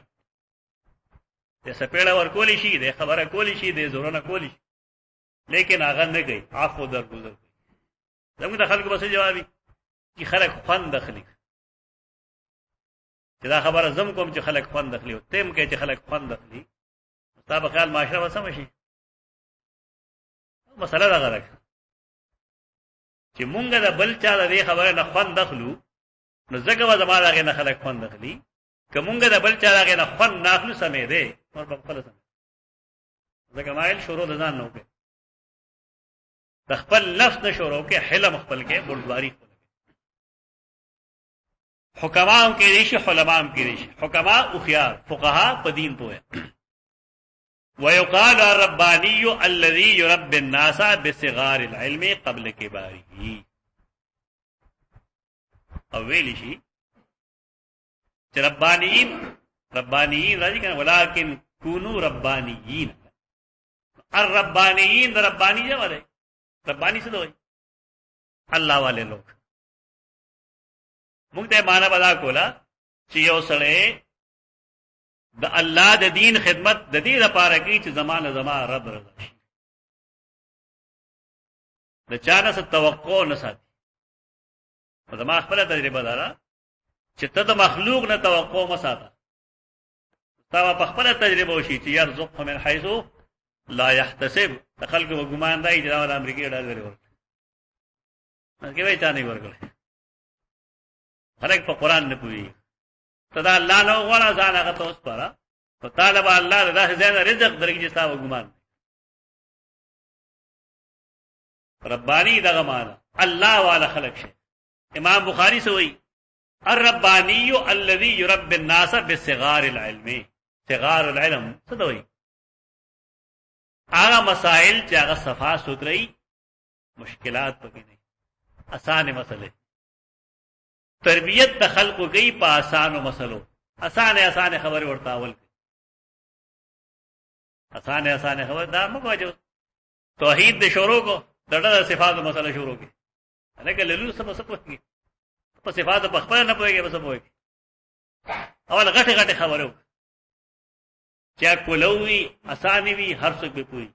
د سپېړه ور کولی شي دی، خبره کولی شي دی، زورونه کولی شي، لیکن هغه نه کوي، عفو درگذر کوي. زموږ د خلکو بس جوابي چې خلک خوند دخلي، چې دا خبره زم کوم چې خلک خوند دخلي او تم کې چې خلک خوند دخلي، مطابق خیال معاشره وسم شي. مسله دا غره چې مونږ د بل چا د خبره نه خوند دخلو، نو زګه و زما دغه نه خلک خوند دخلي، که مونږ د بل چا دغه نه خوند ناخلو سمې ده نور په خپل سم زګه مایل شروع د ځان نو کې د خپل نفس نه شروع کې حلم خپل کې بردباری حکمام کې ریشي، علماء کې ریشي. حکما او خيار، فقها په دین پوهه. ويقال الرباني الذي يربي الناس بصغار العلم قبل كباره. اولی شي چې ربانيين راځي کنه، ولكن كونوا ربانيين. الربانيين رباني جمع ده، رباني څه دوی؟ الله والے لوگ. موږ ته معنا بدا کولا چې یو سړی د الله د دین خدمت د دې لپاره کوي چې زما رب رضا شي، د چا نه څه توقع نه ساتي. زما خپل تجربه ده چې ته د مخلوق نه توقع مه ساته، تا په خپل تجربه وشي چې يرزق من حيث لا يحتسب. د خلکو ګمان دی چې دا د امریکای ډالر ورکړي، نو کې چا نه ورکړي. خلک په قران نه پوي، تدا الله نو غواړه ځان هغه ته اوس پاره په طالب الله د ځان رزق درګي چې تاسو ګمان. ربانی دغه معنا الله والا خلق شي. امام بخاری سوئی الربانی الذي يربي الناس بصغار العلم. صغار العلم څه دوی؟ هغه مسائل چې هغه صفا سوتري، مشکلات پکې نه، آسان مسئله. تربیت د خلقو گئی په آسانو مسلو، آسان خبر ورته اول آسان خبر دا مګوجو توحید د شروع کو دغه صفات مسله شروع کی، هغه لولو سم پوهیږي په صفات په خپل نه پوهیږي، بس پوهیږي اول غټه خبرو چا کولوي آسان وي هر څوک به پوهیږي.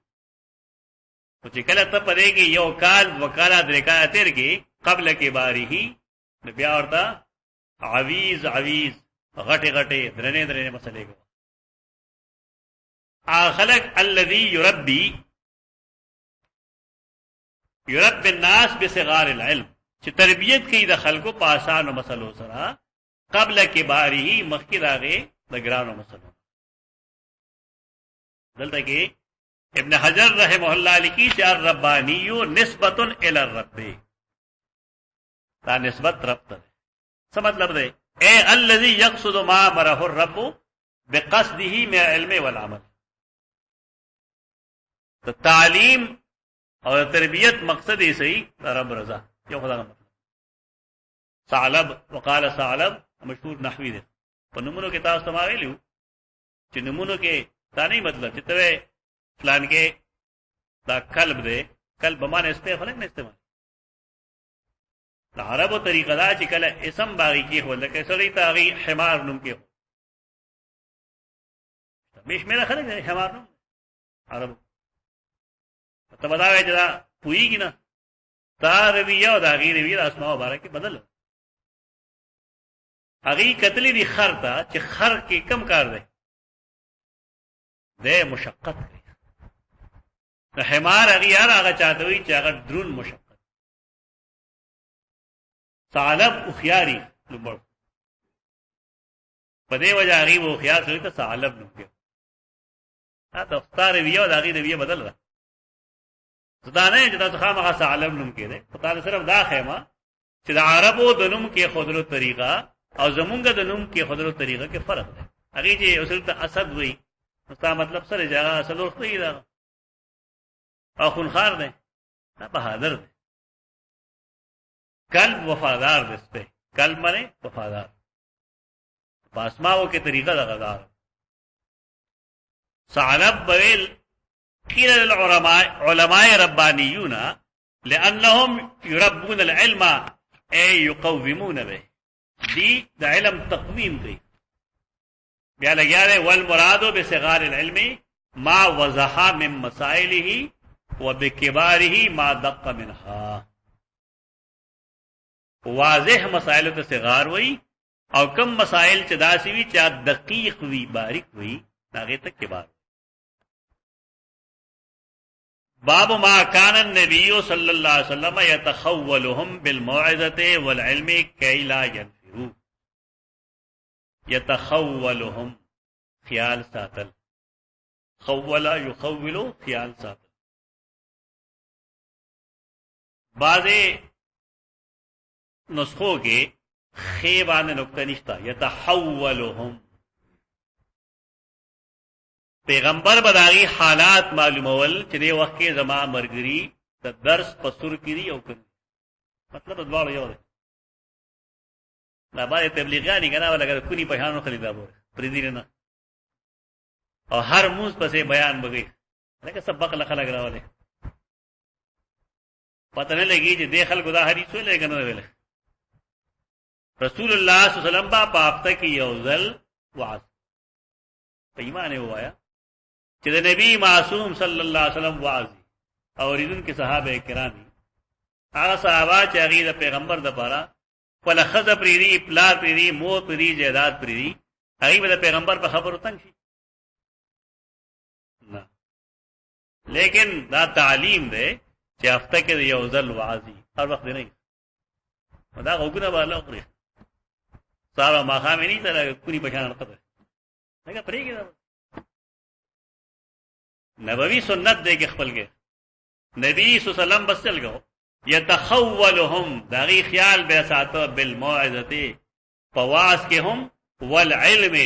چې کله ته پدې کې یو کال وکاله درې کاله تیر کې قبل کې باری بیا ورته عویز غټه درنې مسلې کو خلق الذي يربي الناس بصغار العلم چې تربیت کوي د خلکو په آسانو مسلو سره قبل کباره مخکې راغې د ګرانو مسلو. دلته کې ابن حجر رحمه الله لیکي چې الرباني نسبت الى الرب، دا نسبت رب ته. څه مطلب دی؟ اے الذي يقصد ما امره الرب بقصده من العلم والعمل. د تعلیم او تربیت مقصد یې صحیح رب رضا. یو خدای مطلب ثعلب وقال ثعلب مشهور نحوی دی. په نمونو کې تاسو ته ویلو چې نمونو کې دا نه مطلب چې ته فلان کې دا قلب دی، قلب باندې استعمال نه استعمال. د عربو طریقه دا چې کله اسم باغی کې هو لکه سړی ته هغه حمار نوم کې هو. مش مې خلک دی حمار نوم عربو ته بداوي چې دا پوېږي نه تا رویه او دا غیر رویه اسماء مبارکه بدل. هغه کتلې دي خر ته چې خر کې کم کار دی ده مشقت کوي. د حمار هغه چاته وي چې هغه درون مشقت. ثعلب اخیاری لمړ په دې وجه هغه وو خیال سره ته ثعلب نوم کې. دا تختار ویو دا غیر ویو بدل را دا نه چې تاسو خامخا ثعلب نوم کې ده. په تاسو صرف دا خیمه چې د عربو د نوم کې خودلو طریقه او زمونږ د نوم کې خودلو طریقه کې فرق ده. هغه چې اصل ته اسد وي نو مطلب سره ځای اصل ورته دا او خونخوار ده، دا بہادر ده. قلب وفادار دسته، قلب معنی وفادار. پاسماو کې طریقه ده غدار. ثعلب بویل قيل للعلماء ربانيون لأنهم يربون العلم أي يقومون به. دي دا علم تقويم دي بیا لگیا والمراد بصغار العلم ما وضح من مسائله وبكباره ما دق منها. واضح مسائل ته صغار وي او کم مسائل چې داسي وي چې دقیق وي باریک وي هغه ته کبار. باب ما كان النبي صلى الله عليه وسلم يتخولهم بالموعظة والعلم كي لا ينفروا. يتخولهم خیال ساتل، خول يخول خیال ساتل. بعض نسخوں کے خیبان نقطہ نشتا يتحولهم. پیغمبر بداغي حالات معلومول چې دی وخت کې زما مرګري د درس پسور کړي او کړي. مطلب دواړو یو دی. لا باندې تبلیغانی کنه ولا کونی په هانو خلیدا بور پریدي نه او هر موز پسې بیان بګي لکه سبق لخلق راولې پته نه لګي چې د خلکو دا حدیث ویل کنه ویل. رسول الله صلی الله علیه وسلم با پافته کې یو ځل وعظ په ایمان وایا چې د نبی معصوم صلی الله علیه وسلم وعظ او ریدون کې صحابه کرام هغه صحابه چې هغه د پیغمبر د پاره ولا خذ پریری پلار پریری مو پریری جیداد پریری هغه د پیغمبر په خبرو تنگ شي نه. لیکن دا تعلیم دی چې هفته کې یو ځل وعظي هر وخت نه دا وګونه بالا خوري صاحب ما خامې نه تر کونی پہچان راته هغه پریږي. نبوی سنت دے کے خپل کے نبی صلی اللہ علیہ وسلم بس چل گو یتخولهم داغی خیال بے ساتو بالموعظت پواز کے ہم والعلم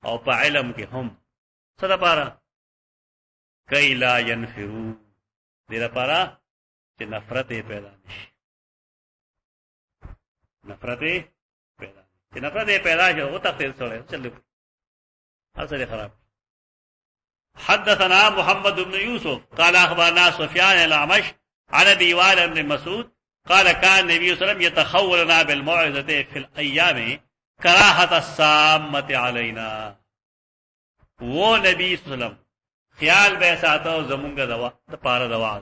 او پا علم کے ہم صدا پارا کئی لا ینفرو دیرا پارا کہ نفرت پیدا نشی نفرت پیدا کہ نفرت پیدا شو وہ تخصیل سوڑے چلو اثر خراب. حدثنا محمد بن يوسف قال اخبرنا سفيان الأعمش عن ابي وائل بن مسعود قال كان النبي صلى الله عليه وسلم يتخولنا بالموعظة في الايام كراهة السامة علينا. وہ نبی صلی اللہ علیہ وسلم خیال بے ساتو زمونگا دوا دا پارا دواز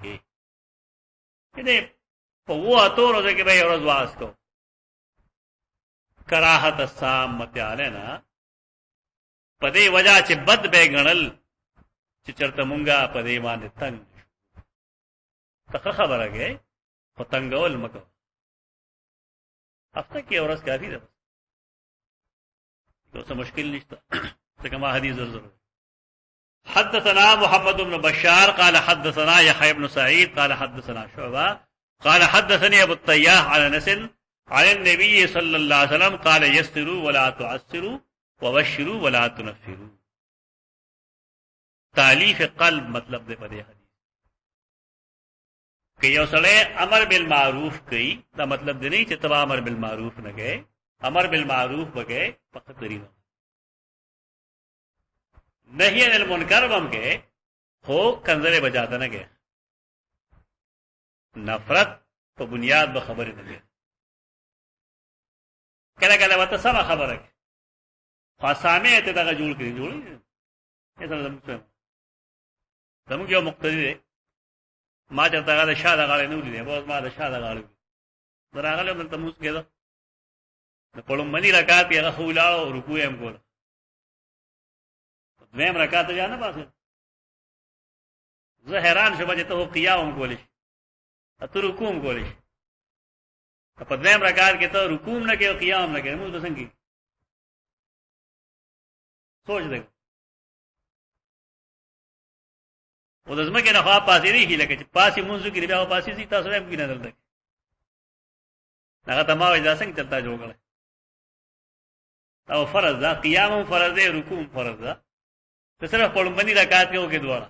کې دې په وو اتو ورځو کې به ورځ واس کو کراهت السام متعالنا په دې وجہ چې بد به غنل چې چرته مونږه په دې باندې تنگ ته خبره کې خو تنگول مکو هفته کې ورځ کافي ده تو څه مشکل نشته څنګه ما حدیث ضرور حدثنا محمد بن بشار قال حدثنا يحيى بن سعيد قال حدثنا شعبة قال حدثني ابو الطياح عن انس عن النبي صلى الله عليه وسلم قال يسروا ولا تعسروا وبشروا ولا تنفروا تالیف قلب مطلب دے پدې حدیث کہ یو سړی امر بالمعروف کوي دا مطلب دی نه چې تبا امر بالمعروف نه کوي امر بالمعروف وکړي فقط طریقه نهی عن المنکر بم کې هو کنزله بجاته نه کې نفرت په بنیاد به خبرې نه کوي کله کله وته سم خبره کوي خاصامه ته دا جوړ کړی جوړی زموږ یو مقتدی دی ما چرته هغه شاده غاړې نه ولې به ما د شاده غاړې دراغله من تموس کېده د پړم منی رکعات یې خو لاړو رکوع هم کول دویم رکعت ځان نه باسه زه حیران شوم چې ته قیام هم کولې ته رکوع هم کولې په دویم رکعت کې ته رکوع نه کې او قیام نه کې موږ د څنګه سوچ دې او د زمکه نه خوا پاسې دی لکه چې پاسې منځو کې بیا پاسې سي تاسو هم کې نه دلته هغه تمام اجازه څنګه چلتا جوړل او فرض دا قیام فرض دی رکوع فرض ده ته صرف په لومړني رکعت کې وکړه دواړه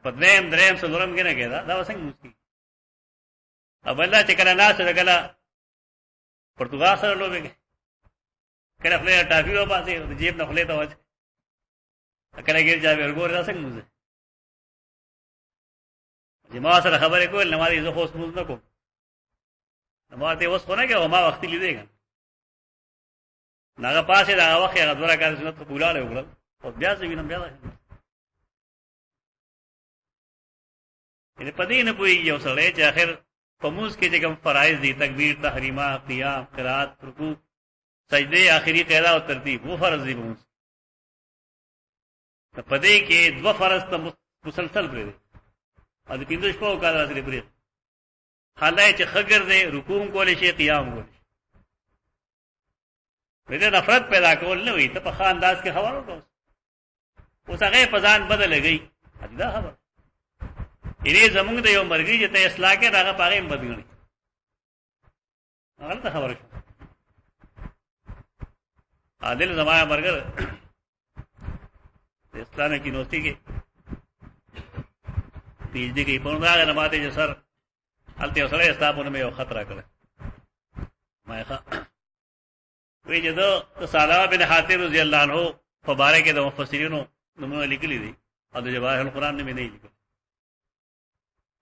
په دریم څلورم کې نه کېدا دا څنګه مسکی او الله چې کله ناس کله پرتګال سره لوبه کله خپل ټافي و پاسې د جیب نه خپل ته وځي کله ګر ځای ورګور دا څنګه موزه جما سره خبرې کول نه مالي زه خو سموز نه کوم نو ته اوس خو نه کې ما وخت لیدې ناغه پاسه دا وخت هغه دوره کار سنت کولاله وکړل او بیا ځې وینم بیا دې پدې نه پوي یو سره چې اخر فموز کې چې کوم فرایض دي تکبیر تحریما قیام قرات رکوع سجده آخری قاعده او ترتیب وہ فرض دي موږ ته پدې کې دو فرض ته مسلسل پرې او د پینځه شپو کال راځي پرې حالای چې خګر دې رکوع کولې شي قیام کولې دې نفرت پیدا کول نه وي ته په خان انداز کې خبرو کوو اوس هغه پزان بدل گئی دا خبر یې زمونږ د یو مرګي چې ته اصلاح کې راغه پاره بدګنی هغه خبره شو عادل زمانہ مرګر اسلام کی یونیورسٹی کې پی ایچ ڈی کې په راغه نه ماته چې سر الته سره استاپونه مې یو خطر کړ ما ښه وی چې دا سالمه بن حاتم رضی الله عنه مبارک د مفسرینو نومونه لیکلي دي او د جواهر القرآن نه مې نه لیکل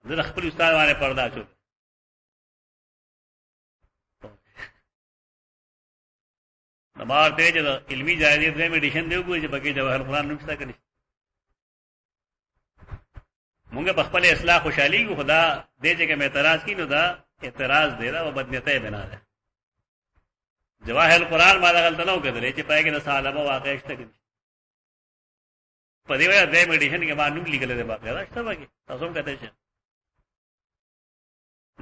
زه خپل استاد باندې پردا شو نمبر ته چې علمي جایزې د میډیشن دیو کوی چې پکې جواهر القرآن نوښتا کړي مونږ په خپل اصلاح خوشحالي کو خدا دې چې کوم اعتراض کینو دا اعتراض دی دا بدنیته بنا ده جواهر القرآن ما غلط نه وکړي چې پای کې د صالحه واقع شته کړي په دې وجه د میډیشن کې باندې لیکل دي باقي دا شته باقي تاسو هم کته شي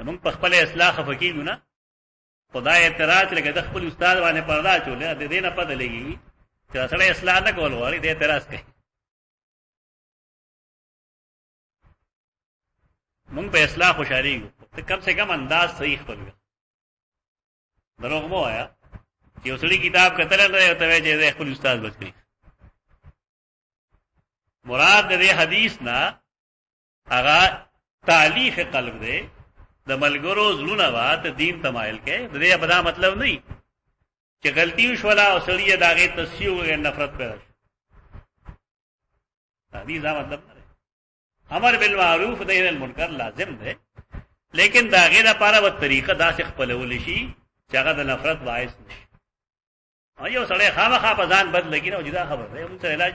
موږ په خپل اصلاح فقېږو نه خدای اعتراض لګي د خپل استاد باندې پردا چولې د دې نه پته لګي چې اصله اصلاح نه کول غواړي د اعتراض کوي موږ په اصلاح خوشالي ته کم سے کم انداز صحیح خپل دروغ مو آیا چې اوسړي کتاب کتل نه ته چې د خپل استاد بچ کړي مراد دې حدیث نه هغه تالیف قلب دې د ملګرو زړونه وا ته دین تمایل کې دې ابدا مطلب نه چې غلطي وشولا او سړی داغه تصفیه او نفرت پیدا شي دې ځا مطلب نه امر بالمعروف نهی عن المنکر لازم ده لیکن داغه لپاره و طریقه داسې خپلول شي چې هغه د نفرت باعث نشي ایو سړی خامخا په ځان بد لګی نه جدا خبر ده موږ علاج